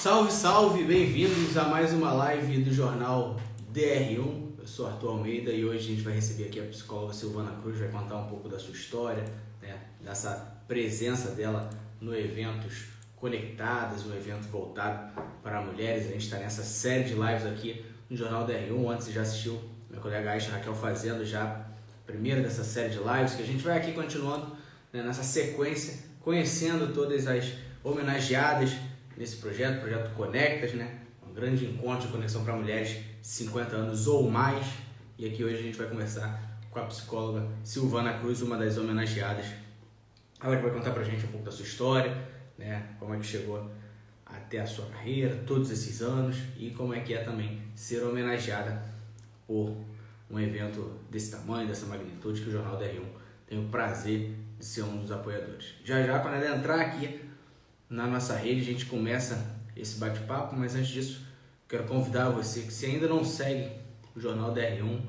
Salve, salve! Bem-vindos a mais uma live do jornal DR1. Eu sou Arthur Almeida e hoje a gente vai receber aqui a psicóloga Silvana Cruz, vai contar um pouco da sua história, né? Dessa presença dela no Eventos Conectadas, um evento voltado para mulheres. A gente está nessa série de lives aqui no jornal DR1. Antes você já assistiu minha colega Aisha Raquel fazendo já a primeira dessa série de lives, que a gente vai aqui continuando, né, nessa sequência, conhecendo todas as homenageadas nesse projeto Conectas, né? Um grande encontro de conexão para mulheres de 50 anos ou mais. E aqui hoje a gente vai conversar com a psicóloga Silvana Cruz, uma das homenageadas. Ela vai contar pra gente um pouco da sua história, né? Como é que chegou até a sua carreira, todos esses anos, e como é que é também ser homenageada por um evento desse tamanho, dessa magnitude, que o Jornal DR1 tem o prazer de ser um dos apoiadores. Já, quando ela entrar aqui na nossa rede, a gente começa esse bate-papo, mas antes disso, quero convidar você que se ainda não segue o Jornal DR1,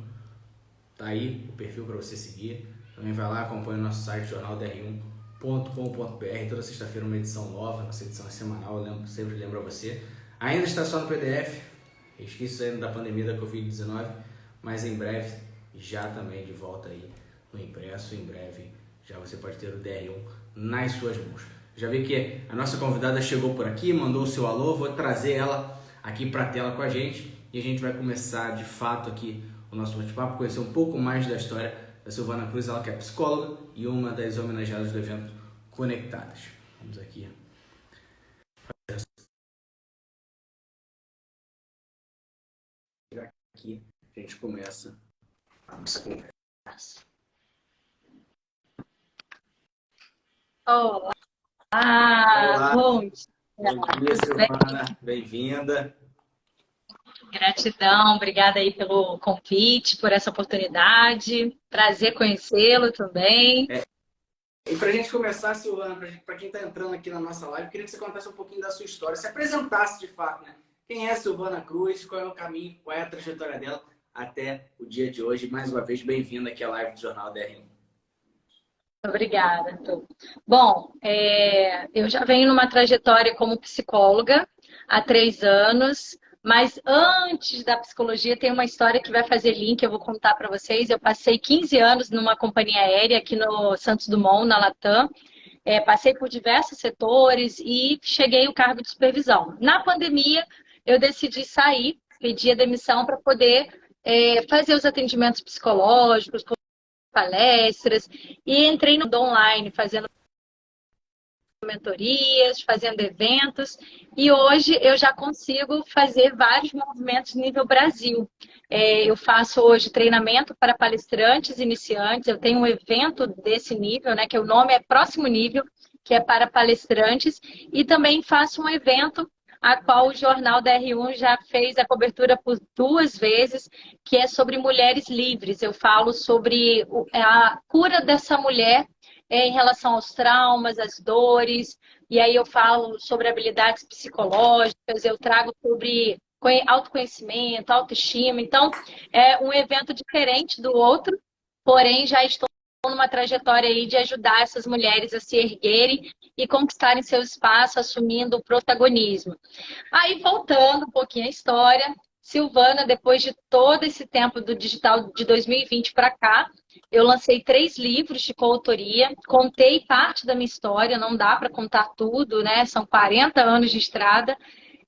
tá aí o perfil para você seguir. Também vai lá, acompanha o nosso site jornaldr1.com.br. Toda sexta-feira uma edição nova, essa edição é semanal, sempre lembro a você. Ainda está só no PDF, resquícios ainda da pandemia da Covid-19, mas em breve já também de volta aí no impresso. Em breve já você pode ter o DR1 nas suas mãos. Já vi que a nossa convidada chegou por aqui, mandou o seu alô, vou trazer ela aqui para a tela com a gente e a gente vai começar de fato aqui o nosso bate-papo, conhecer um pouco mais da história da Silvana Cruz, ela que é psicóloga e uma das homenageadas do evento Conectadas. Vamos aqui. Aqui a gente começa a nossa conversa. Olá, Olá, bom dia. bom dia, Silvana, bem-vinda. Gratidão, obrigada aí pelo convite, por essa oportunidade. Prazer conhecê-lo também. E para a gente começar, Silvana, para quem está entrando aqui na nossa live, queria que você contasse um pouquinho da sua história, se apresentasse de fato, né? Quem é a Silvana Cruz, qual é o caminho, qual é a trajetória dela até o dia de hoje. Mais uma vez, bem-vinda aqui à live do Jornal DR1. Obrigada, Arthur. Bom, eu já venho numa trajetória como psicóloga há 3 anos, mas antes da psicologia tem uma história que vai fazer link, eu vou contar para vocês. Eu passei 15 anos numa companhia aérea aqui no Santos Dumont, na Latam. Passei por diversos setores e cheguei ao cargo de supervisão. Na pandemia, eu decidi sair, pedi a demissão para poder fazer os atendimentos psicológicos, palestras, e entrei no mundo online, fazendo mentorias, fazendo eventos, e hoje eu já consigo fazer vários movimentos nível Brasil. Eu faço hoje treinamento para palestrantes iniciantes, eu tenho um evento desse nível, né, que o nome é Próximo Nível, que é para palestrantes, e também faço um evento a qual o Jornal DR1 já fez a cobertura por 2 vezes, que é sobre mulheres livres. Eu falo sobre a cura dessa mulher em relação aos traumas, às dores, e aí eu falo sobre habilidades psicológicas, eu trago sobre autoconhecimento, autoestima. Então, é um evento diferente do outro, porém já estou numa trajetória aí de ajudar essas mulheres a se erguerem e conquistarem seu espaço, assumindo o protagonismo. Aí, voltando um pouquinho à história, Silvana, depois de todo esse tempo do digital de 2020 para cá, eu lancei 3 livros de coautoria, contei parte da minha história, não dá para contar tudo, né? São 40 anos de estrada,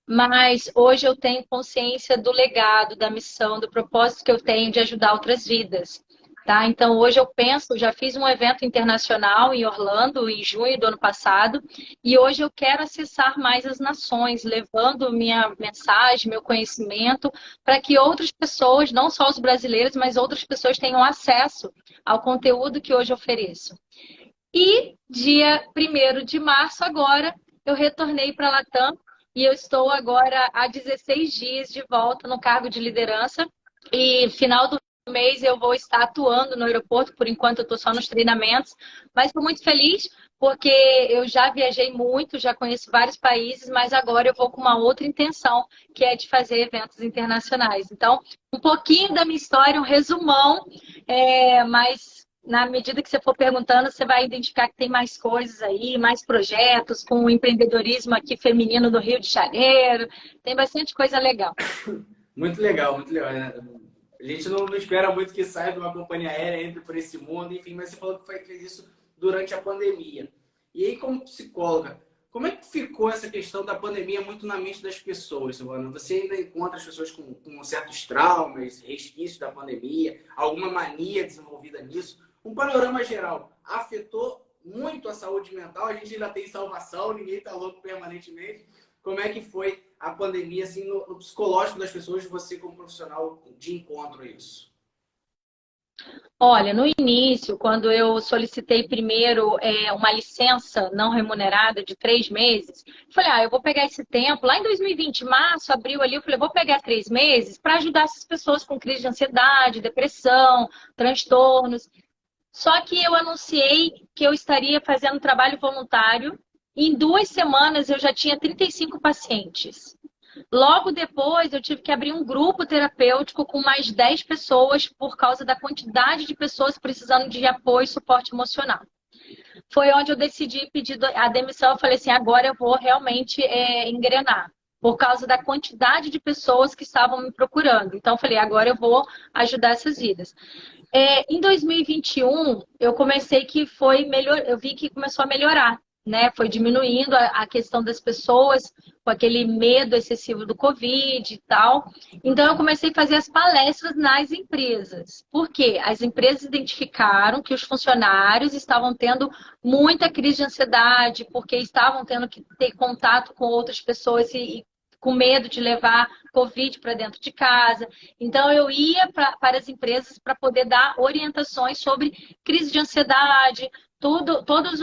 mas hoje eu tenho consciência do legado, da missão, do propósito que eu tenho de ajudar outras vidas. Tá? Então, hoje eu penso, já fiz um evento internacional em Orlando, em junho do ano passado, e hoje eu quero acessar mais as nações, levando minha mensagem, meu conhecimento, para que outras pessoas, não só os brasileiros, mas outras pessoas tenham acesso ao conteúdo que hoje ofereço. E dia 1º de março, agora, eu retornei para a Latam e eu estou agora há 16 dias de volta no cargo de liderança. E final do mês eu vou estar atuando no aeroporto, por enquanto eu estou só nos treinamentos, mas estou muito feliz porque eu já viajei muito, já conheço vários países, mas agora eu vou com uma outra intenção, que é de fazer eventos internacionais. Então, um pouquinho da minha história, um resumão, mas na medida que você for perguntando, você vai identificar que tem mais coisas aí, mais projetos com o empreendedorismo aqui feminino do Rio de Janeiro. Tem bastante coisa legal. Muito legal, muito legal, né? A gente não espera muito que saia de uma companhia aérea, entre por esse mundo, enfim, mas você falou que fez isso durante a pandemia. E aí, como psicóloga, como é que ficou essa questão da pandemia muito na mente das pessoas, Silvana? Você ainda encontra as pessoas com certos traumas, resquícios da pandemia, alguma mania desenvolvida nisso? Um panorama geral, afetou muito a saúde mental? A gente ainda tem salvação, ninguém está louco permanentemente. Como é que foi a pandemia assim, no psicológico das pessoas, você como profissional de encontro isso? Olha, no início, quando eu solicitei primeiro uma licença não remunerada de 3 meses, falei, eu vou pegar esse tempo, lá em 2020, março, abril ali, eu falei, vou pegar 3 meses para ajudar essas pessoas com crise de ansiedade, depressão, transtornos. Só que eu anunciei que eu estaria fazendo trabalho voluntário. Em 2 semanas eu já tinha 35 pacientes. Logo depois eu tive que abrir um grupo terapêutico com mais 10 pessoas por causa da quantidade de pessoas precisando de apoio e suporte emocional. Foi onde eu decidi pedir a demissão. Eu falei assim, agora eu vou realmente engrenar. Por causa da quantidade de pessoas que estavam me procurando. Então, eu falei, agora eu vou ajudar essas vidas. Em 2021, eu comecei que foi melhor, eu vi que começou a melhorar, né? Foi diminuindo a questão das pessoas com aquele medo excessivo do Covid e tal. Então, eu comecei a fazer as palestras nas empresas. Por quê? As empresas identificaram que os funcionários estavam tendo muita crise de ansiedade, porque estavam tendo que ter contato com outras pessoas e com medo de levar Covid para dentro de casa. Então, eu ia para as empresas para poder dar orientações sobre crise de ansiedade, todas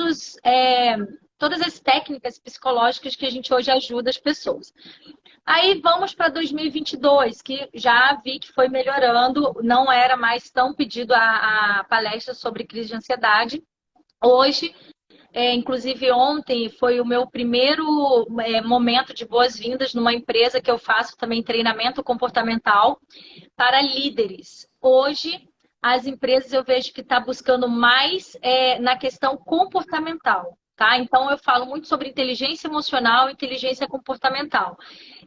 as técnicas psicológicas que a gente hoje ajuda as pessoas. Aí vamos para 2022, que já vi que foi melhorando, não era mais tão pedido a palestra sobre crise de ansiedade. Hoje, inclusive ontem foi o meu primeiro momento de boas-vindas numa empresa que eu faço também treinamento comportamental para líderes. Hoje, as empresas eu vejo que está buscando mais na questão comportamental. Tá? Então, eu falo muito sobre inteligência emocional e inteligência comportamental.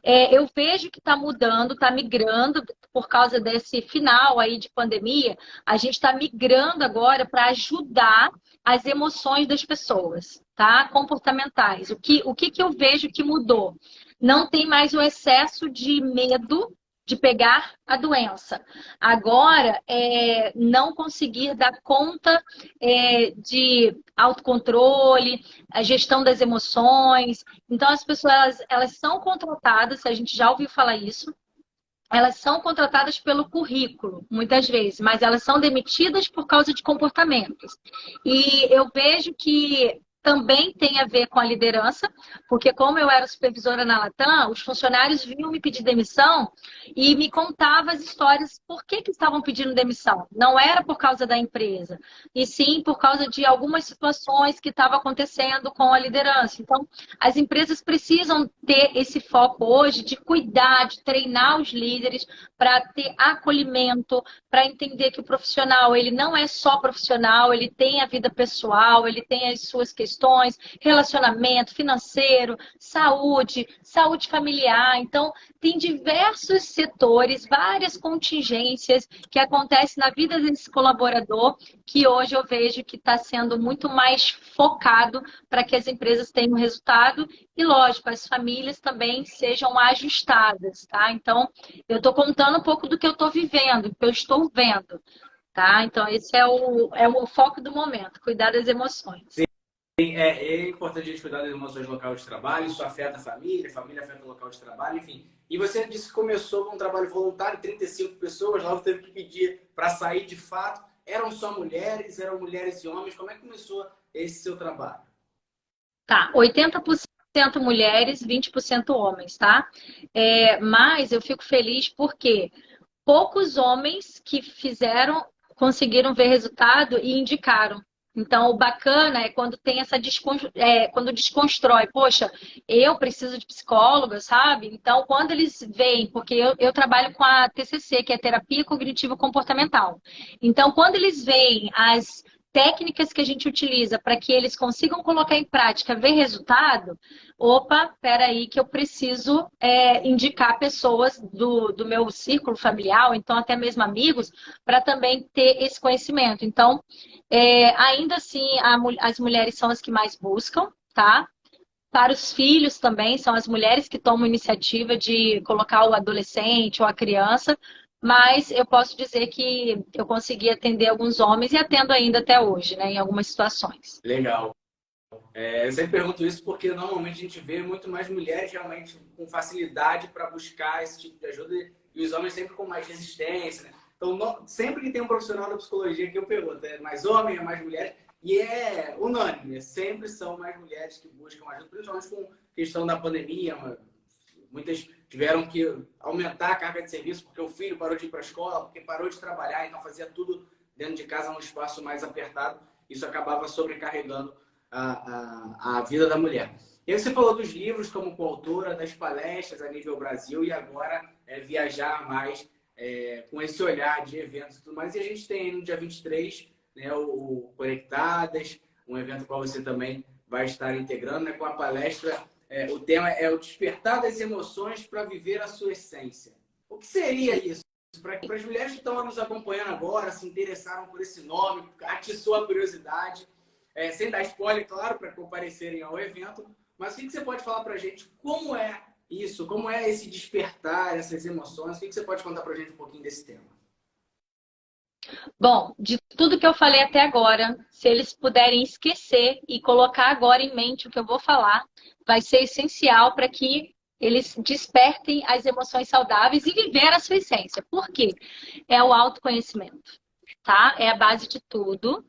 Eu vejo que está mudando, está migrando por causa desse final aí de pandemia. A gente está migrando agora para ajudar as emoções das pessoas, tá? Comportamentais. O que eu vejo que mudou? Não tem mais o excesso de medo de pegar a doença. Agora, não conseguir dar conta de autocontrole, a gestão das emoções. Então, as pessoas, elas são contratadas, a gente já ouviu falar isso, elas são contratadas pelo currículo, muitas vezes, mas elas são demitidas por causa de comportamentos. E eu vejo que também tem a ver com a liderança, porque como eu era supervisora na Latam, os funcionários vinham me pedir demissão e me contavam as histórias por que estavam pedindo demissão. Não era por causa da empresa, e sim por causa de algumas situações que estavam acontecendo com a liderança. Então, as empresas precisam ter esse foco hoje de cuidar, de treinar os líderes para ter acolhimento, para entender que o profissional, ele não é só profissional, ele tem a vida pessoal, ele tem as suas questões, relacionamento financeiro, saúde familiar. Então, tem diversos setores, várias contingências que acontecem na vida desse colaborador, que hoje eu vejo que está sendo muito mais focado para que as empresas tenham resultado e, lógico, as famílias também sejam ajustadas, tá? Então, eu estou contando um pouco do que eu estou vivendo, do que eu estou vendo, tá? Então, esse é o foco do momento, cuidar das emoções. É importante a gente cuidar das emoções do local de trabalho, isso afeta a família afeta o local de trabalho, enfim. E você disse que começou com um trabalho voluntário, 35 pessoas, logo teve que pedir para sair de fato. Eram só mulheres, eram mulheres e homens? Como é que começou esse seu trabalho? Tá, 80% mulheres, 20% homens, tá? Mas eu fico feliz porque poucos homens que conseguiram ver resultado e indicaram. Então, o bacana é quando tem essa quando desconstrói. Poxa, eu preciso de psicóloga, sabe? Então, quando eles veem, porque eu trabalho com a TCC, que é Terapia Cognitivo Comportamental. Então, quando eles veem as técnicas que a gente utiliza para que eles consigam colocar em prática, ver resultado, opa, peraí que eu preciso indicar pessoas do meu círculo familiar, ou então até mesmo amigos, para também ter esse conhecimento. Então, ainda assim, as mulheres são as que mais buscam, tá? Para os filhos também, são as mulheres que tomam iniciativa de colocar o adolescente ou a criança, mas eu posso dizer que eu consegui atender alguns homens e atendo ainda até hoje, né, em algumas situações. Legal. Eu sempre pergunto isso porque normalmente a gente vê muito mais mulheres realmente com facilidade para buscar esse tipo de ajuda e os homens sempre com mais resistência, né? Então, sempre que tem um profissional da psicologia que eu pergunto, é mais homem, é mais mulher? E é unânime, sempre são mais mulheres que buscam ajuda, principalmente com questão da pandemia. Muitas tiveram que aumentar a carga de serviço porque o filho parou de ir para a escola, porque parou de trabalhar, então fazia tudo dentro de casa num espaço mais apertado. Isso acabava sobrecarregando a vida da mulher. E aí você falou dos livros como coautora, das palestras a nível Brasil e agora viajar mais com esse olhar de eventos e tudo mais. E a gente tem no dia 23, né, o Conectadas, um evento qual você também vai estar integrando, né, com a palestra. O tema é o despertar das emoções para viver a sua essência. O que seria isso? Para as mulheres que estão nos acompanhando agora, se interessaram por esse nome, atiçou a curiosidade, sem dar spoiler, claro, para comparecerem ao evento, mas o que você pode falar para a gente? Como é isso? Como é esse despertar, essas emoções? O que você pode contar para a gente um pouquinho desse tema? Bom, de tudo que eu falei até agora, se eles puderem esquecer e colocar agora em mente o que eu vou falar, vai ser essencial para que eles despertem as emoções saudáveis e viver a sua essência. Por quê? É o autoconhecimento, tá? É a base de tudo.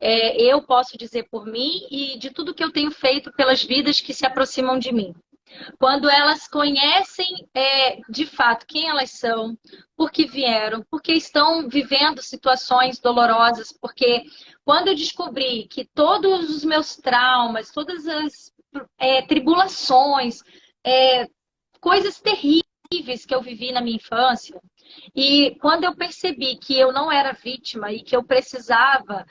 Eu posso dizer por mim e de tudo que eu tenho feito pelas vidas que se aproximam de mim. Quando elas conhecem de fato quem elas são, por que vieram, porque estão vivendo situações dolorosas, porque quando eu descobri que todos os meus traumas, todas as tribulações, coisas terríveis que eu vivi na minha infância, e quando eu percebi que eu não era vítima e que eu precisava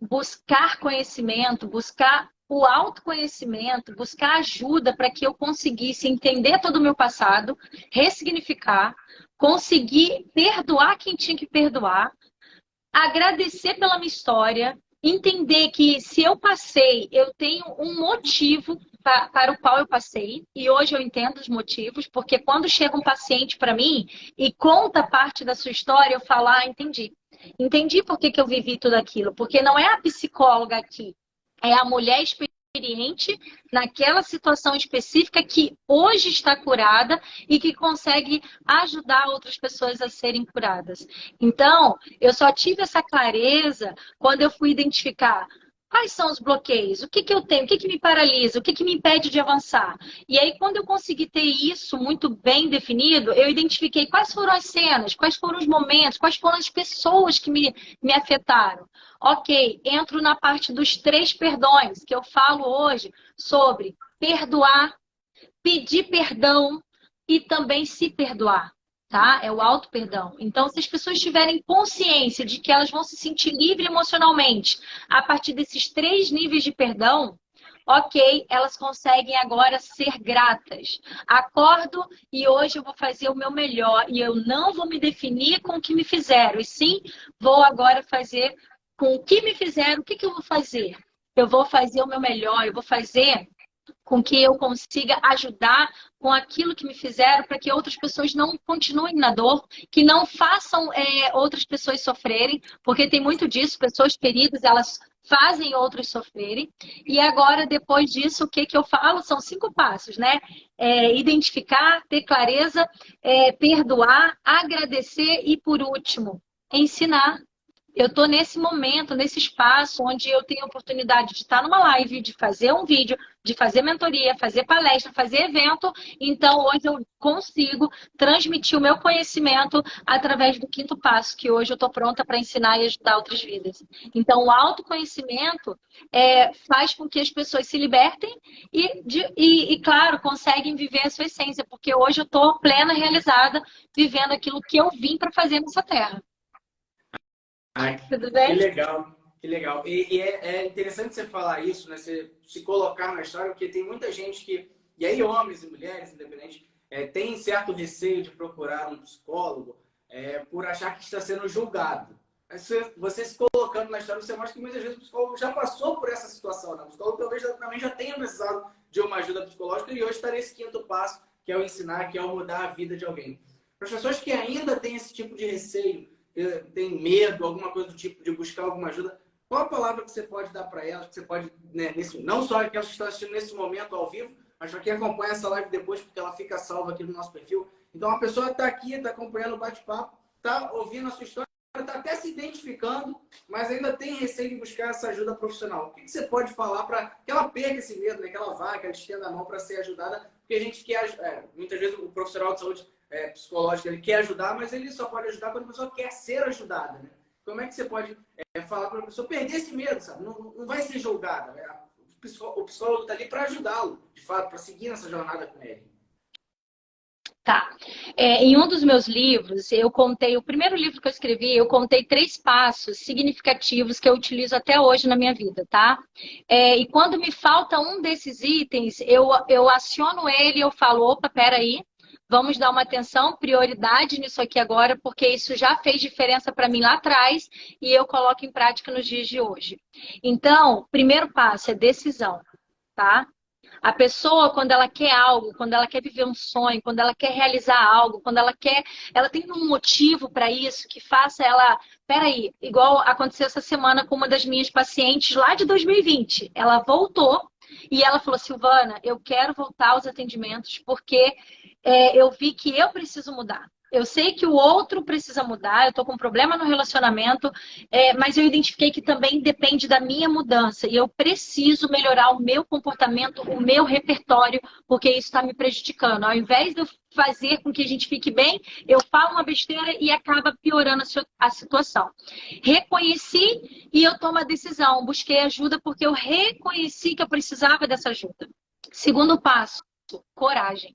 buscar conhecimento, buscar o autoconhecimento, buscar ajuda para que eu conseguisse entender todo o meu passado, ressignificar, conseguir perdoar quem tinha que perdoar, agradecer pela minha história, entender que se eu passei, eu tenho um motivo para o qual eu passei, e hoje eu entendo os motivos, porque quando chega um paciente para mim e conta parte da sua história, eu falo, entendi. Entendi por que eu vivi tudo aquilo, porque não é a psicóloga aqui, é a mulher experiente naquela situação específica que hoje está curada e que consegue ajudar outras pessoas a serem curadas. Então, eu só tive essa clareza quando eu fui identificar quais são os bloqueios, o que eu tenho, o que me paralisa, o que me impede de avançar. E aí, quando eu consegui ter isso muito bem definido, eu identifiquei quais foram as cenas, quais foram os momentos, quais foram as pessoas que me afetaram. Ok, entro na parte dos 3 perdões, que eu falo hoje sobre perdoar, pedir perdão e também se perdoar. Tá? É o auto-perdão. Então, se as pessoas tiverem consciência de que elas vão se sentir livres emocionalmente a partir desses 3 níveis de perdão, ok, elas conseguem agora ser gratas. Acordo e hoje eu vou fazer o meu melhor e eu não vou me definir com o que me fizeram, e sim vou agora fazer com o que me fizeram. O que eu vou fazer? Eu vou fazer o meu melhor, eu vou fazer com que eu consiga ajudar com aquilo que me fizeram para que outras pessoas não continuem na dor, que não façam outras pessoas sofrerem, porque tem muito disso, pessoas feridas, elas fazem outros sofrerem. E agora, depois disso, o que eu falo? São 5 passos, né? Identificar, ter clareza, perdoar, agradecer e, por último, ensinar. Eu estou nesse momento, nesse espaço, onde eu tenho a oportunidade de estar numa live, de fazer um vídeo, de fazer mentoria, fazer palestra, fazer evento. Então, hoje eu consigo transmitir o meu conhecimento através do 5º passo, que hoje eu estou pronta para ensinar e ajudar outras vidas. Então, o autoconhecimento faz com que as pessoas se libertem e, claro, conseguem viver a sua essência, porque hoje eu estou plena, realizada, vivendo aquilo que eu vim para fazer nessa terra. Ai, Tudo que bem? legal. Que legal. E é interessante você falar isso, né? Você se colocar na história, porque tem muita gente que, e aí homens e mulheres, independente, tem certo receio de procurar um psicólogo por achar que está sendo julgado. Mas você se colocando na história, você mostra que muitas vezes o psicólogo já passou por essa situação, né? O psicólogo talvez também já tenha precisado de uma ajuda psicológica e hoje está nesse quinto passo, que é o ensinar, que é o mudar a vida de alguém. Para as pessoas que ainda têm esse tipo de receio, tem medo, alguma coisa do tipo, de buscar alguma ajuda, qual a palavra que você pode dar para elas, que você pode, né, não só aquelas que estão assistindo nesse momento ao vivo, mas para quem acompanha essa live depois, porque ela fica salva aqui no nosso perfil. Então, a pessoa está aqui, está acompanhando o bate-papo, está ouvindo a sua história, está até se identificando, mas ainda tem receio de buscar essa ajuda profissional. O que você pode falar para que ela perca esse medo, né? Que ela vá, que ela estenda a mão para ser ajudada? Porque a gente quer, muitas vezes o profissional de saúde psicológica, ele quer ajudar, mas ele só pode ajudar quando a pessoa quer ser ajudada, né? Como é que você pode falar para a pessoa perder esse medo, sabe? Não vai ser julgada. Né? O psicólogo está ali para ajudá-lo, de fato, para seguir nessa jornada com ele. Tá. Em um dos meus livros, eu contei, o primeiro livro que eu escrevi, eu contei 3 passos significativos que eu utilizo até hoje na minha vida, tá? E quando me falta um desses itens, eu aciono ele e eu falo, opa, peraí, vamos dar uma atenção, prioridade nisso aqui agora, porque isso já fez diferença para mim lá atrás e eu coloco em prática nos dias de hoje. Então, primeiro passo é decisão, tá? A pessoa, quando ela quer algo, quando ela quer viver um sonho, quando ela quer realizar algo, quando ela tem um motivo para isso que faça ela. Peraí, igual aconteceu essa semana com uma das minhas pacientes lá de 2020. Ela voltou e ela falou: Silvana, eu quero voltar aos atendimentos porque eu vi que eu preciso mudar. Eu sei que o outro precisa mudar, eu estou com um problema no relacionamento, mas eu identifiquei que também depende da minha mudança. E eu preciso melhorar o meu comportamento, o meu repertório, porque isso está me prejudicando. Ao invés de eu fazer com que a gente fique bem, eu falo uma besteira e acaba piorando a situação. Reconheci e eu tomo a decisão. Busquei ajuda porque eu reconheci que eu precisava dessa ajuda. Segundo passo, coragem.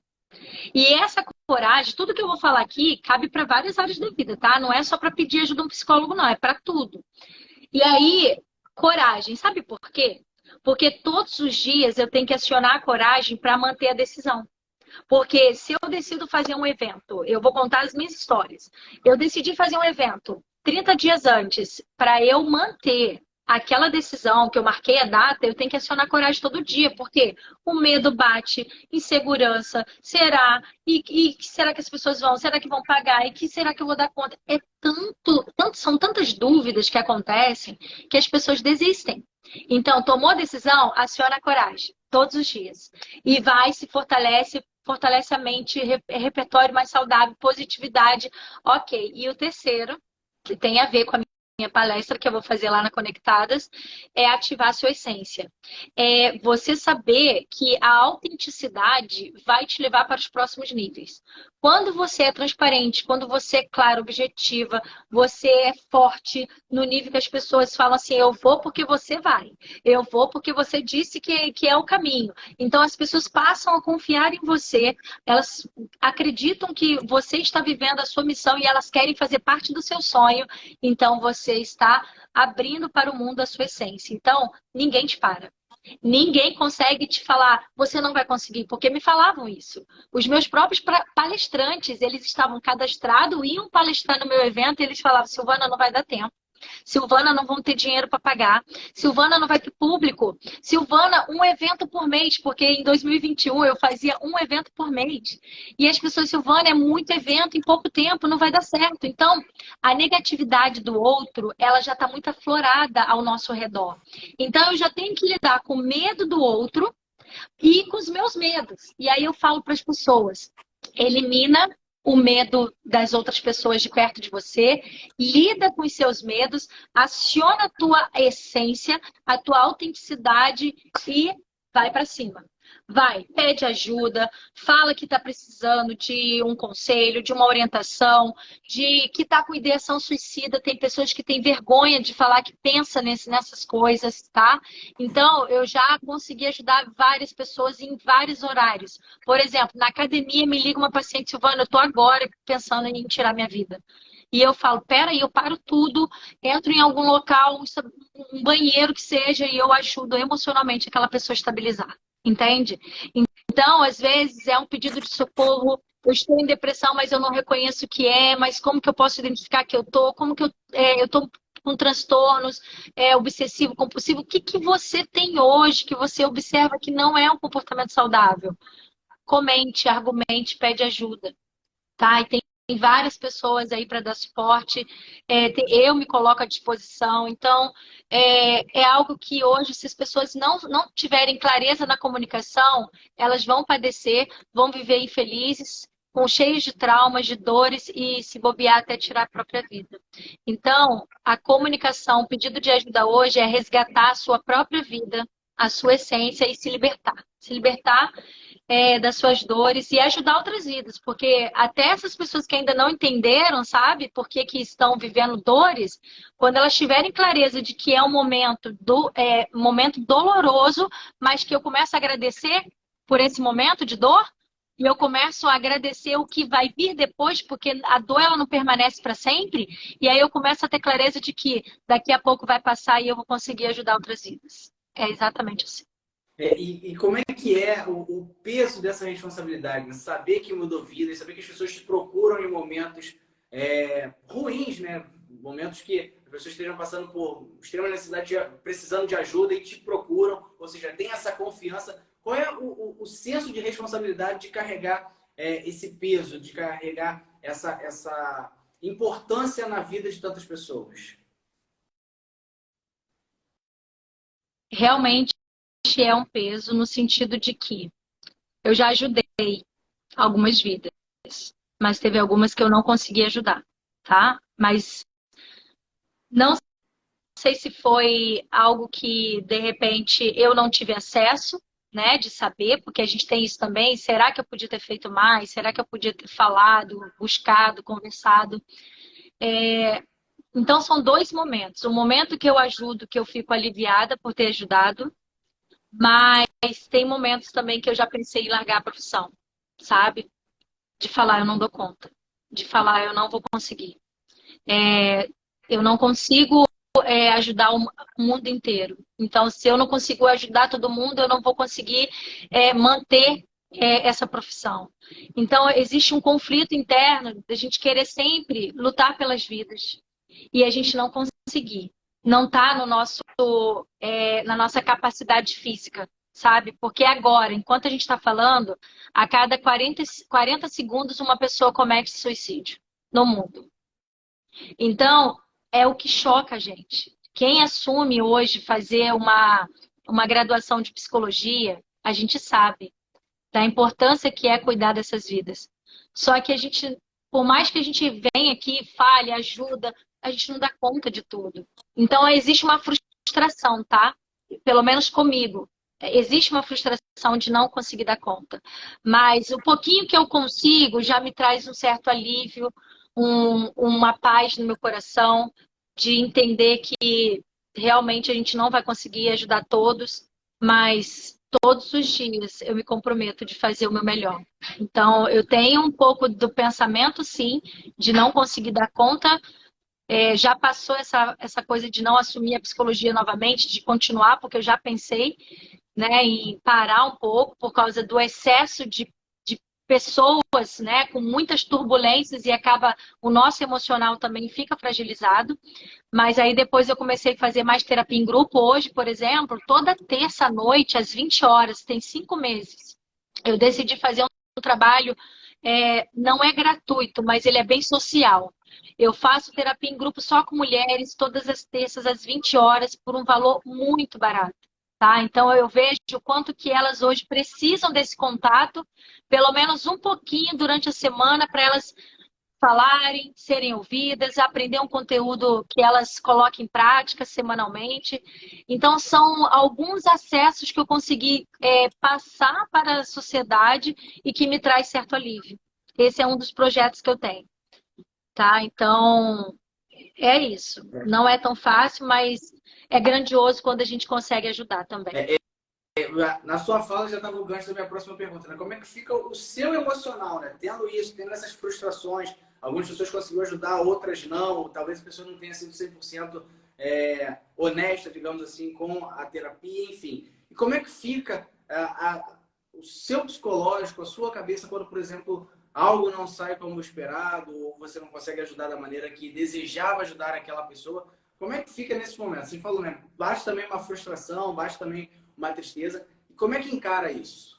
E essa coragem, tudo que eu vou falar aqui, cabe para várias áreas da vida, tá? Não é só para pedir ajuda a um psicólogo, não, é para tudo. E aí, coragem, sabe por quê? Porque todos os dias eu tenho que acionar a coragem para manter a decisão. Porque se eu decido fazer um evento, eu vou contar as minhas histórias. Eu decidi fazer um evento 30 dias antes para eu manter aquela decisão que eu marquei a data, eu tenho que acionar coragem todo dia, porque o medo bate, insegurança, será? E será que as pessoas vão? Será que vão pagar? E que será que eu vou dar conta? São tantas dúvidas que acontecem que as pessoas desistem. Então, tomou a decisão, aciona a coragem, todos os dias. E vai, se fortalece a mente, repertório mais saudável, positividade. Ok. E o terceiro, que tem a ver com a minha palestra que eu vou fazer lá na Conectadas, é ativar a sua essência. É você saber que a autenticidade vai te levar para os próximos níveis. Quando você é transparente, quando você é clara, objetiva, você é forte no nível que as pessoas falam assim, eu vou porque você vai. Eu vou porque você disse que é o caminho. Então as pessoas passam a confiar em você, elas acreditam que você está vivendo a sua missão e elas querem fazer parte do seu sonho. Então você está abrindo para o mundo a sua essência. Então, ninguém te para. Ninguém consegue te falar, você não vai conseguir, porque me falavam isso. Os meus próprios palestrantes, eles estavam cadastrados, iam palestrar no meu evento e eles falavam, Silvana, não vai dar tempo. Silvana, não vão ter dinheiro para pagar. Silvana, não vai ter público. Silvana, um evento por mês, porque em 2021 eu fazia um evento por mês. E as pessoas, Silvana, é muito evento em pouco tempo, não vai dar certo. Então, a negatividade do outro, ela já está muito aflorada ao nosso redor. Então, eu já tenho que lidar com o medo do outro e com os meus medos. E aí eu falo para as pessoas, elimina o medo das outras pessoas de perto de você, lida com os seus medos, aciona a tua essência, a tua autenticidade e vai para cima. Vai, pede ajuda, fala que está precisando de um conselho, de uma orientação, de que está com ideação suicida. Tem pessoas que têm vergonha de falar que pensa nessas coisas, tá? Então, eu já consegui ajudar várias pessoas em vários horários. Por exemplo, na academia me liga uma paciente, Silvana, eu estou agora pensando em tirar minha vida. e eu falo, peraí, eu paro tudo, entro em algum local, um banheiro que seja, e eu ajudo emocionalmente aquela pessoa a estabilizar, entende? Então, às vezes, é um pedido de socorro, eu estou em depressão, mas eu não reconheço o que é, mas como que eu posso identificar que eu estou? Como que eu estou com transtornos, obsessivo, compulsivo? O que que você tem hoje que você observa que não é um comportamento saudável? Comente, argumente, pede ajuda, tá? E tem várias pessoas aí para dar suporte, eu me coloco à disposição, então é algo que hoje, se as pessoas não tiverem clareza na comunicação, elas vão padecer, vão viver infelizes, com cheios de traumas, de dores e se bobear até tirar a própria vida. Então, a comunicação, o pedido de ajuda hoje é resgatar a sua própria vida, a sua essência e se libertar. Se libertar das suas dores e ajudar outras vidas, porque até essas pessoas que ainda não entenderam, sabe, por que que estão vivendo dores, quando elas tiverem clareza de que é um momento doloroso, mas que eu começo a agradecer por esse momento de dor, e eu começo a agradecer o que vai vir depois, porque a dor ela não permanece para sempre, e aí eu começo a ter clareza de que daqui a pouco vai passar e eu vou conseguir ajudar outras vidas. É exatamente assim. E como é que é o peso dessa responsabilidade, né? Saber que mudou vida e saber que as pessoas te procuram em momentos ruins, né? Momentos que as pessoas estejam passando por extrema necessidade, precisando de ajuda e te procuram, ou seja, tem essa confiança. Qual é o senso de responsabilidade de carregar esse peso, de carregar essa importância na vida de tantas pessoas? Realmente é um peso no sentido de que eu já ajudei algumas vidas, mas teve algumas que eu não consegui ajudar, tá? Mas não sei se foi algo que, de repente, eu não tive acesso, né, de saber, porque a gente tem isso também. Será que eu podia ter feito mais? Será que eu podia ter falado, buscado, conversado? Então, são dois momentos. O momento que eu ajudo, que eu fico aliviada por ter ajudado, mas tem momentos também que eu já pensei em largar a profissão, sabe? De falar, eu não dou conta. De falar, eu não vou conseguir. Eu não consigo ajudar o mundo inteiro. Então, se eu não consigo ajudar todo mundo, eu não vou conseguir manter essa profissão. Então, existe um conflito interno da gente querer sempre lutar pelas vidas e a gente não conseguir. Não está no na nossa capacidade física, sabe? Porque agora, enquanto a gente está falando, a cada 40 segundos uma pessoa comete suicídio no mundo. Então, é o que choca a gente. Quem assume hoje fazer uma graduação de psicologia, a gente sabe da importância que é cuidar dessas vidas. Só que a gente, por mais que a gente venha aqui, fale, ajuda, a gente não dá conta de tudo. Então, existe uma frustração, tá? Pelo menos comigo. Existe uma frustração de não conseguir dar conta. Mas o pouquinho que eu consigo já me traz um certo alívio, uma paz no meu coração, de entender que realmente a gente não vai conseguir ajudar todos, mas todos os dias eu me comprometo de fazer o meu melhor. Então, eu tenho um pouco do pensamento, sim, de não conseguir dar conta. Já passou essa coisa de não assumir a psicologia novamente, de continuar, porque eu já pensei, né, em parar um pouco por causa do excesso de pessoas, né, com muitas turbulências e acaba o nosso emocional também fica fragilizado. Mas aí depois eu comecei a fazer mais terapia em grupo. Hoje, por exemplo, toda terça-noite, às 20 horas, tem 5 meses, eu decidi fazer um trabalho, não é gratuito, mas ele é bem social. Eu faço terapia em grupo só com mulheres, todas as terças, às 20 horas, por um valor muito barato. Tá? Então eu vejo o quanto que elas hoje precisam desse contato, pelo menos um pouquinho durante a semana, para elas falarem, serem ouvidas, aprender um conteúdo que elas coloquem em prática semanalmente. Então, são alguns acessos que eu consegui passar para a sociedade e que me traz certo alívio. Esse é um dos projetos que eu tenho, tá? Então, é isso. Não é tão fácil, mas é grandioso quando a gente consegue ajudar também. Na sua fala já estava o gancho da minha próxima pergunta, né? Como é que fica o seu emocional, né? Tendo isso, tendo essas frustrações, algumas pessoas conseguiu ajudar, outras não. Talvez a pessoa não tenha sido 100% honesta, digamos assim, com a terapia, enfim. E como é que fica o seu psicológico, a sua cabeça, quando, por exemplo, algo não sai como esperado, ou você não consegue ajudar da maneira que desejava ajudar aquela pessoa? Como é que fica nesse momento? Você falou, né? Bate também uma frustração, bate também uma tristeza. E como é que encara isso?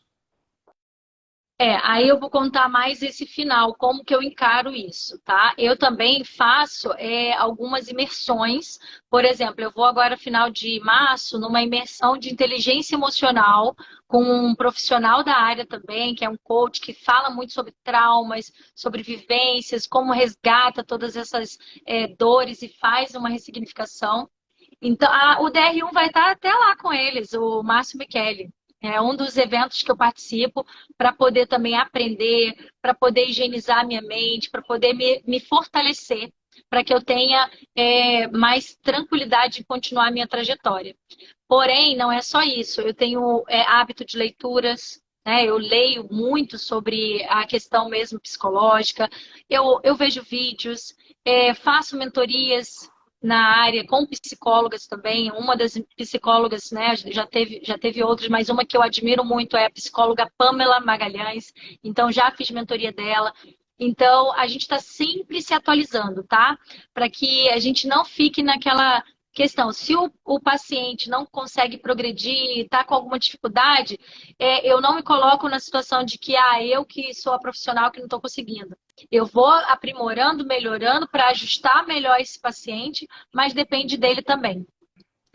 Aí eu vou contar mais esse final, como que eu encaro isso, tá? Eu também faço algumas imersões. Por exemplo, eu vou agora, final de março, numa imersão de inteligência emocional com um profissional da área também, que é um coach que fala muito sobre traumas, sobre vivências, como resgata todas essas dores e faz uma ressignificação. Então, o DR1 vai estar até lá com eles, o Márcio Michele. É um dos eventos que eu participo para poder também aprender, para poder higienizar minha mente, para poder me fortalecer, para que eu tenha mais tranquilidade de continuar a minha trajetória. Porém, não é só isso. Eu tenho hábito de leituras, né? Eu leio muito sobre a questão mesmo psicológica, eu vejo vídeos, faço mentorias na área com psicólogas também. Uma das psicólogas, né, já teve outras, mas uma que eu admiro muito é a psicóloga Pamela Magalhães. Então, já fiz mentoria dela. Então, a gente está sempre se atualizando, tá? Para que a gente não fique naquela questão. Se o paciente não consegue progredir, está com alguma dificuldade, eu não me coloco na situação de que, eu que sou a profissional que não estou conseguindo. Eu vou aprimorando, melhorando para ajustar melhor esse paciente, mas depende dele também,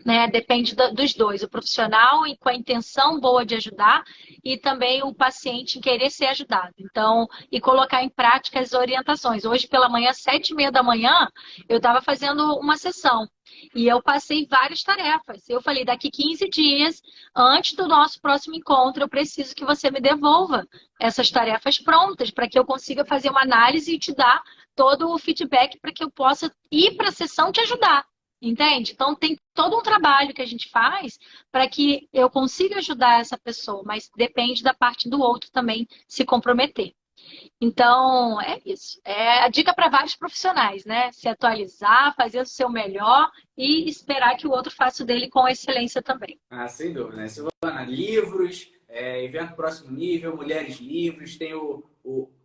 né? Depende dos dois, o profissional com a intenção boa de ajudar e também o paciente em querer ser ajudado. Então, e colocar em prática as orientações. Hoje pela manhã, 7h30 da manhã, eu estava fazendo uma sessão e eu passei várias tarefas. Eu falei, daqui 15 dias, antes do nosso próximo encontro, eu preciso que você me devolva essas tarefas prontas para que eu consiga fazer uma análise e te dar todo o feedback para que eu possa ir para a sessão te ajudar. Entende? Então, tem todo um trabalho que a gente faz para que eu consiga ajudar essa pessoa, mas depende da parte do outro também se comprometer. Então, é isso. É a dica para vários profissionais, né? Se atualizar, fazer o seu melhor e esperar que o outro faça o dele com excelência também. Sem dúvida, né? Silvana, livros, evento próximo nível, mulheres livres, tem o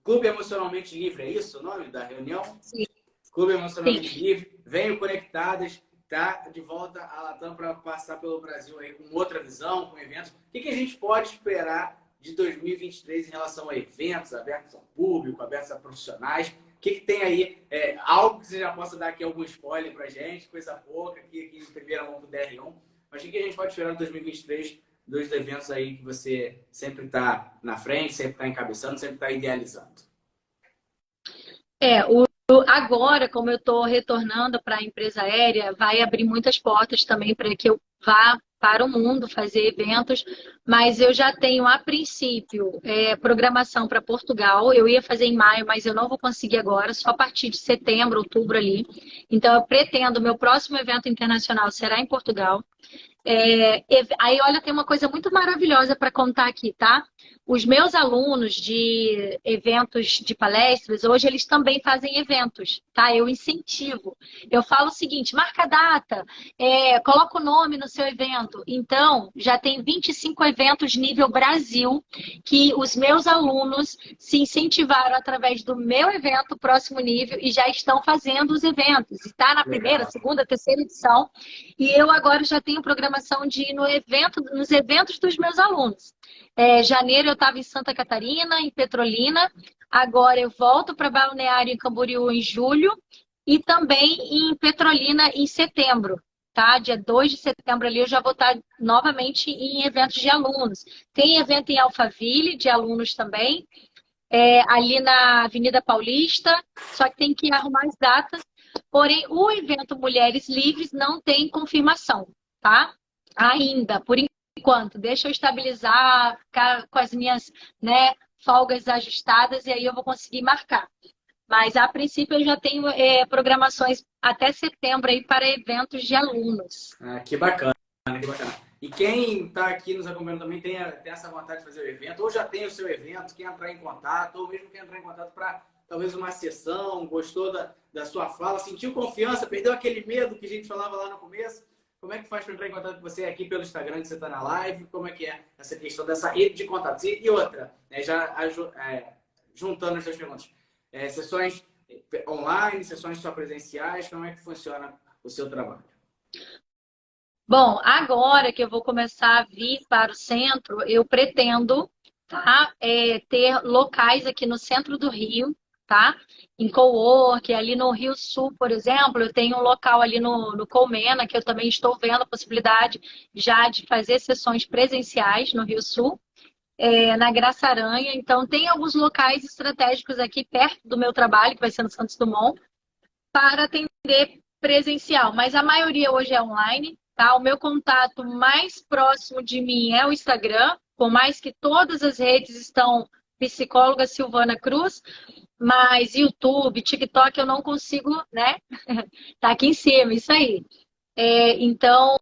Clube Emocionalmente Livre, é isso o nome da reunião? Sim. Clube Emocionalmente Sim. Livre, venham conectadas, tá? De volta à Latam para passar pelo Brasil aí com outra visão, com eventos. O que a gente pode esperar de 2023 em relação a eventos abertos ao público, abertos a profissionais? O que tem aí? Algo que você já possa dar aqui algum spoiler pra gente, coisa pouca, aqui em primeira mão do DR1. Mas o que a gente pode esperar em 2023 dos eventos aí que você sempre está na frente, sempre está encabeçando, sempre está idealizando? Agora, como eu estou retornando para a empresa aérea, vai abrir muitas portas também para que eu vá para o mundo fazer eventos, mas eu já tenho, a princípio, programação para Portugal. Eu ia fazer em maio, mas eu não vou conseguir agora, só a partir de setembro, outubro ali. Então, eu pretendo, meu próximo evento internacional será em Portugal. Aí, olha, tem uma coisa muito maravilhosa para contar aqui, tá? Os meus alunos de eventos de palestras, hoje eles também fazem eventos, tá? Eu incentivo. Eu falo o seguinte, marca a data, coloca o nome no seu evento. Então, já tem 25 eventos nível Brasil que os meus alunos se incentivaram através do meu evento próximo nível e já estão fazendo os eventos. Está na primeira, Legal. segunda, terceira edição. E eu agora já tenho programação de ir nos eventos dos meus alunos. Janeiro eu estava em Santa Catarina, em Petrolina. Agora eu volto para Balneário em Camboriú em julho e também em Petrolina em setembro. Tá? Dia 2 de setembro ali eu já vou estar novamente em eventos de alunos. Tem evento em Alphaville de alunos também, ali na Avenida Paulista, só que tem que arrumar as datas. Porém, o evento Mulheres Livres não tem confirmação, tá? Ainda, por enquanto. Deixa eu estabilizar, ficar com as minhas, né, folgas ajustadas e aí eu vou conseguir marcar. Mas, a princípio, eu já tenho programações até setembro aí para eventos de alunos. Que bacana, que bacana. E quem está aqui nos acompanhando também tem essa vontade de fazer o evento, ou já tem o seu evento, quer entrar em contato, ou mesmo quer entrar em contato para talvez uma sessão, gostou da sua fala, sentiu confiança, perdeu aquele medo que a gente falava lá no começo? Como é que faz para entrar em contato com você aqui pelo Instagram que você está na live? Como é que é essa questão dessa rede de contatos? E outra, né, juntando as duas perguntas, sessões online, sessões só presenciais, como é que funciona o seu trabalho? Bom, agora que eu vou começar a vir para o centro, eu pretendo, tá, ter locais aqui no centro do Rio, tá? Em cowork, ali no Rio Sul, por exemplo, eu tenho um local ali no Colmena, que eu também estou vendo a possibilidade já de fazer sessões presenciais no Rio Sul, na Graça Aranha. Então, tem alguns locais estratégicos aqui perto do meu trabalho, que vai ser no Santos Dumont, para atender presencial, mas a maioria hoje é online, tá? O meu contato mais próximo de mim é o Instagram, por mais que todas as redes estão psicóloga Silvana Cruz, mas YouTube, TikTok eu não consigo, né? Tá aqui em cima, isso aí. Então,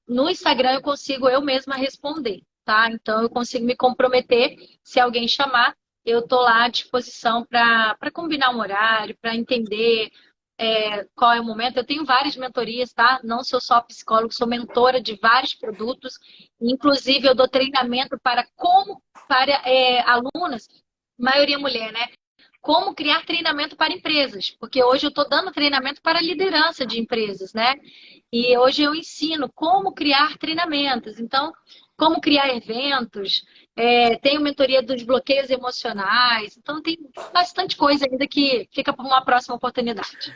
no Instagram eu consigo eu mesma responder, tá? Então eu consigo me comprometer, se alguém chamar, eu tô lá à disposição para combinar um horário, para entender qual é o momento. Eu tenho várias mentorias, tá? Não sou só psicólogo, sou mentora de vários produtos. Inclusive, eu dou treinamento para alunas, maioria mulher, né? Como criar treinamento para empresas, porque hoje eu estou dando treinamento para liderança de empresas, né? E hoje eu ensino como criar treinamentos. Então, como criar eventos, tenho mentoria dos bloqueios emocionais. Então, tem bastante coisa ainda que fica para uma próxima oportunidade.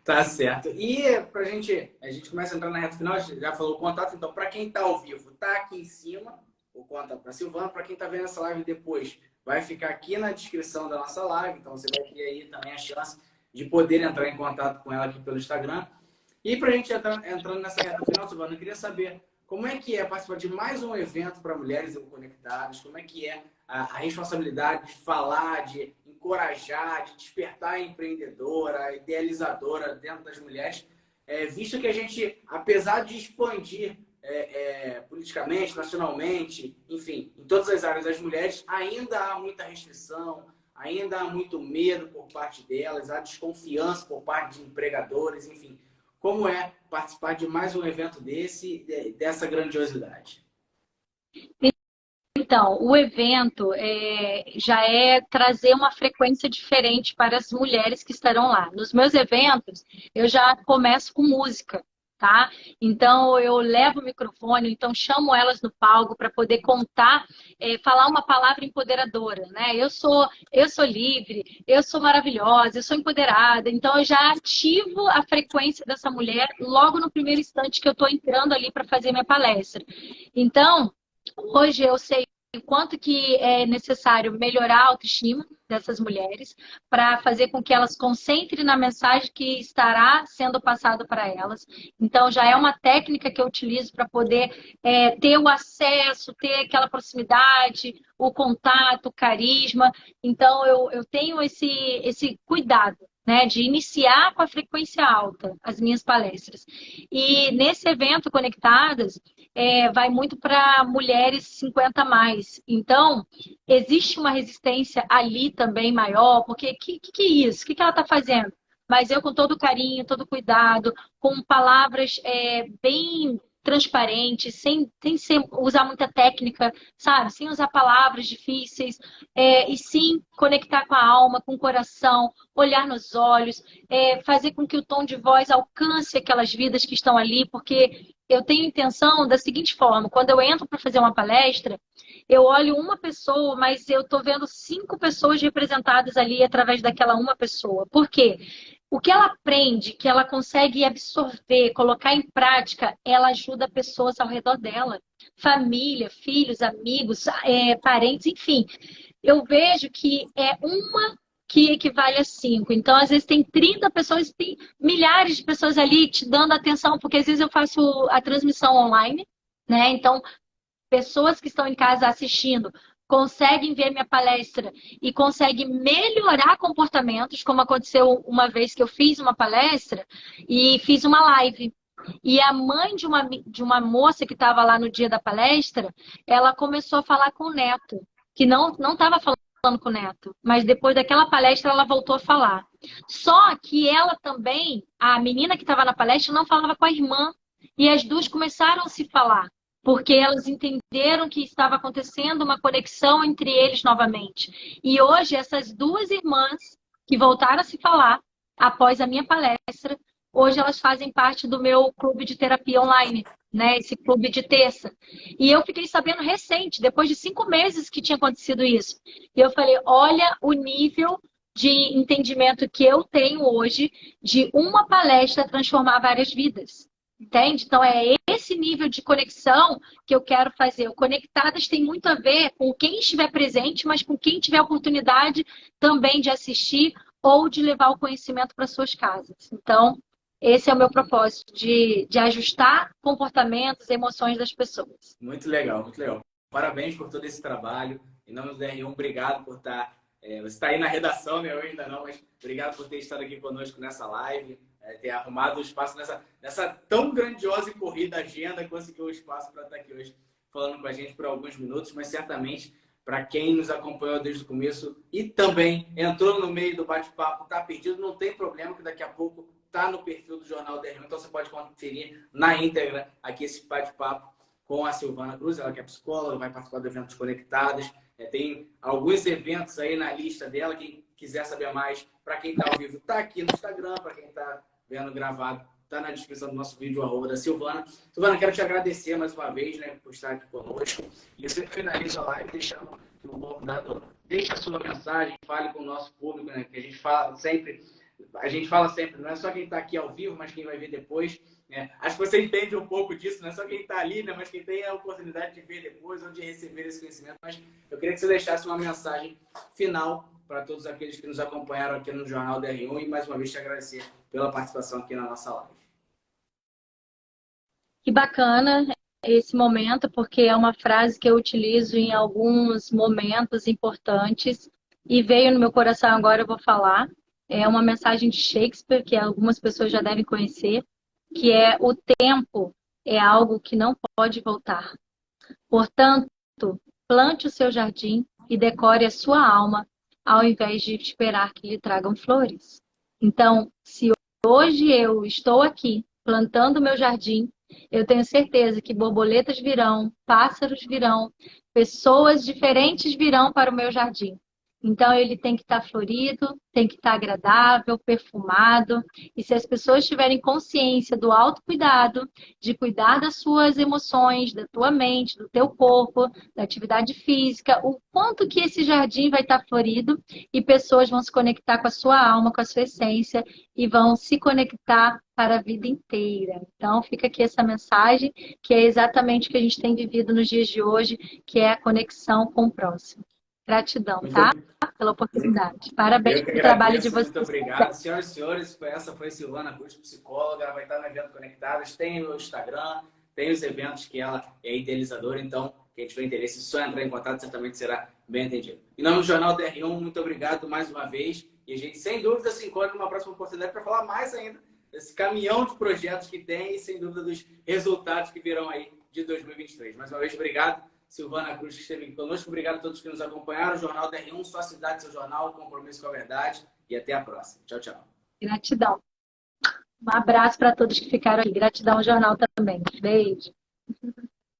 Tá certo. E a gente começa a entrar na reta final, já falou o contato, então para quem está ao vivo, tá aqui em cima o contato para Silvana, para quem está vendo essa live depois, vai ficar aqui na descrição da nossa live, então você vai ter aí também a chance de poder entrar em contato com ela aqui pelo Instagram. E para a gente entrando nessa reta final, Silvana, eu queria saber como é que é participar de mais um evento para mulheres conectadas, como é que é a responsabilidade de falar, de encorajar, de despertar a empreendedora, a idealizadora dentro das mulheres, visto que a gente, apesar de expandir politicamente, nacionalmente, enfim, em todas as áreas das mulheres, ainda há muita restrição, ainda há muito medo por parte delas, há desconfiança por parte de empregadores, enfim. Como é participar de mais um evento dessa grandiosidade? Então, o evento já é trazer uma frequência diferente para as mulheres que estarão lá. Nos meus eventos, eu já começo com música, tá? Então, eu levo o microfone, então chamo elas no palco para poder contar, falar uma palavra empoderadora, né? Eu sou livre, eu sou maravilhosa, eu sou empoderada. Então, eu já ativo a frequência dessa mulher logo no primeiro instante que eu estou entrando ali para fazer minha palestra. Então, hoje eu sei o quanto que é necessário melhorar a autoestima dessas mulheres para fazer com que elas concentrem na mensagem que estará sendo passada para elas. Então, já é uma técnica que eu utilizo para poder ter o acesso, ter aquela proximidade, o contato, o carisma. Então, eu tenho esse cuidado, né, de iniciar com a frequência alta as minhas palestras. E nesse evento Conectadas, vai muito para mulheres 50 a mais. Então, existe uma resistência ali também maior, porque que é isso? O que ela está fazendo? Mas eu, com todo carinho, todo cuidado, com palavras bem transparentes, sem usar muita técnica, sabe? Sem usar palavras difíceis, e sim conectar com a alma, com o coração, olhar nos olhos, fazer com que o tom de voz alcance aquelas vidas que estão ali, porque eu tenho intenção da seguinte forma: quando eu entro para fazer uma palestra, eu olho uma pessoa, mas eu estou vendo 5 pessoas representadas ali através daquela uma pessoa. Por quê? O que ela aprende, que ela consegue absorver, colocar em prática, ela ajuda pessoas ao redor dela. Família, filhos, amigos, parentes, enfim. Eu vejo que é uma que equivale a 5. Então, às vezes, tem 30 pessoas, tem milhares de pessoas ali te dando atenção, porque às vezes eu faço a transmissão online, né? Então, pessoas que estão em casa assistindo conseguem ver minha palestra e conseguem melhorar comportamentos, como aconteceu uma vez que eu fiz uma palestra e fiz uma live. E a mãe de uma moça que estava lá no dia da palestra, ela começou a falar com o neto, que não estava falando falando com o neto, mas depois daquela palestra ela voltou a falar. Só que ela também, a menina que estava na palestra, não falava com a irmã. E as duas começaram a se falar, porque elas entenderam que estava acontecendo uma conexão entre eles novamente. E hoje, essas duas irmãs que voltaram a se falar após a minha palestra, hoje elas fazem parte do meu clube de terapia online, né? Esse clube de terça. E eu fiquei sabendo recente, depois de 5 meses que tinha acontecido isso. E eu falei, olha o nível de entendimento que eu tenho hoje de uma palestra transformar várias vidas. Entende? Então, é esse nível de conexão que eu quero fazer. O Conectadas tem muito a ver com quem estiver presente, mas com quem tiver oportunidade também de assistir ou de levar o conhecimento para suas casas. Então, esse é o meu propósito, de ajustar comportamentos, emoções das pessoas. Muito legal, muito legal. Parabéns por todo esse trabalho. Em nome do DR1, obrigado por estar... você está aí na redação, né? Eu ainda não, mas obrigado por ter estado aqui conosco nessa live, ter arrumado o espaço nessa tão grandiosa e corrida agenda, conseguiu o espaço para estar aqui hoje falando com a gente por alguns minutos, mas certamente para quem nos acompanhou desde o começo e também entrou no meio do bate-papo, está perdido, não tem problema, que daqui a pouco está no perfil do Jornal DR1, então você pode conferir na íntegra aqui esse bate-papo com a Silvana Cruz, ela que é psicóloga, vai participar do Eventos Conectados. Tem alguns eventos aí na lista dela, quem quiser saber mais, para quem está ao vivo, está aqui no Instagram, para quem está vendo gravado, está na descrição do nosso vídeo, @da Silvana. Silvana, quero te agradecer mais uma vez, né, por estar aqui conosco. E você finaliza a live deixando o convidado, deixe a sua mensagem, fale com o nosso público, né, que a gente fala sempre, não é só quem está aqui ao vivo, mas quem vai ver depois. Acho que você entende um pouco disso, não é só quem está ali, né, mas quem tem a oportunidade de ver depois ou de receber esse conhecimento. Mas eu queria que você deixasse uma mensagem final para todos aqueles que nos acompanharam aqui no Jornal DR1 e mais uma vez te agradecer pela participação aqui na nossa live. Que bacana esse momento, porque é uma frase que eu utilizo em alguns momentos importantes e veio no meu coração agora, eu vou falar. É uma mensagem de Shakespeare, que algumas pessoas já devem conhecer, que é: o tempo é algo que não pode voltar. Portanto, plante o seu jardim e decore a sua alma, ao invés de esperar que lhe tragam flores. Então, se hoje eu estou aqui plantando o meu jardim, eu tenho certeza que borboletas virão, pássaros virão, pessoas diferentes virão para o meu jardim. Então, ele tem que estar florido, tem que estar agradável, perfumado. E se as pessoas tiverem consciência do autocuidado, de cuidar das suas emoções, da tua mente, do teu corpo, da atividade física, o quanto que esse jardim vai estar florido e pessoas vão se conectar com a sua alma, com a sua essência e vão se conectar para a vida inteira. Então, fica aqui essa mensagem, que é exatamente o que a gente tem vivido nos dias de hoje, que é a conexão com o próximo. Gratidão, tá? Pela oportunidade. Parabéns Eu que pelo trabalho de agradeço, muito vocês. obrigado. Senhoras e senhores, essa foi Silvana Cruz, psicóloga, ela vai estar no Evento Conectadas, tem o Instagram, tem os eventos que ela é idealizadora, então quem tiver interesse, só entrar em contato, certamente será bem atendido. Em nome do Jornal DR1, muito obrigado mais uma vez, e a gente sem dúvida se encontra numa próxima oportunidade para falar mais ainda desse caminhão de projetos que tem e sem dúvida dos resultados que virão aí de 2023. Mais uma vez, obrigado. Silvana Cruz, que esteve aqui conosco. Obrigado a todos que nos acompanharam. O Jornal DR1, sua cidade, seu jornal, compromisso com a verdade. E até a próxima. Tchau, tchau. Gratidão. Um abraço para todos que ficaram aí. Gratidão ao jornal também. Beijo.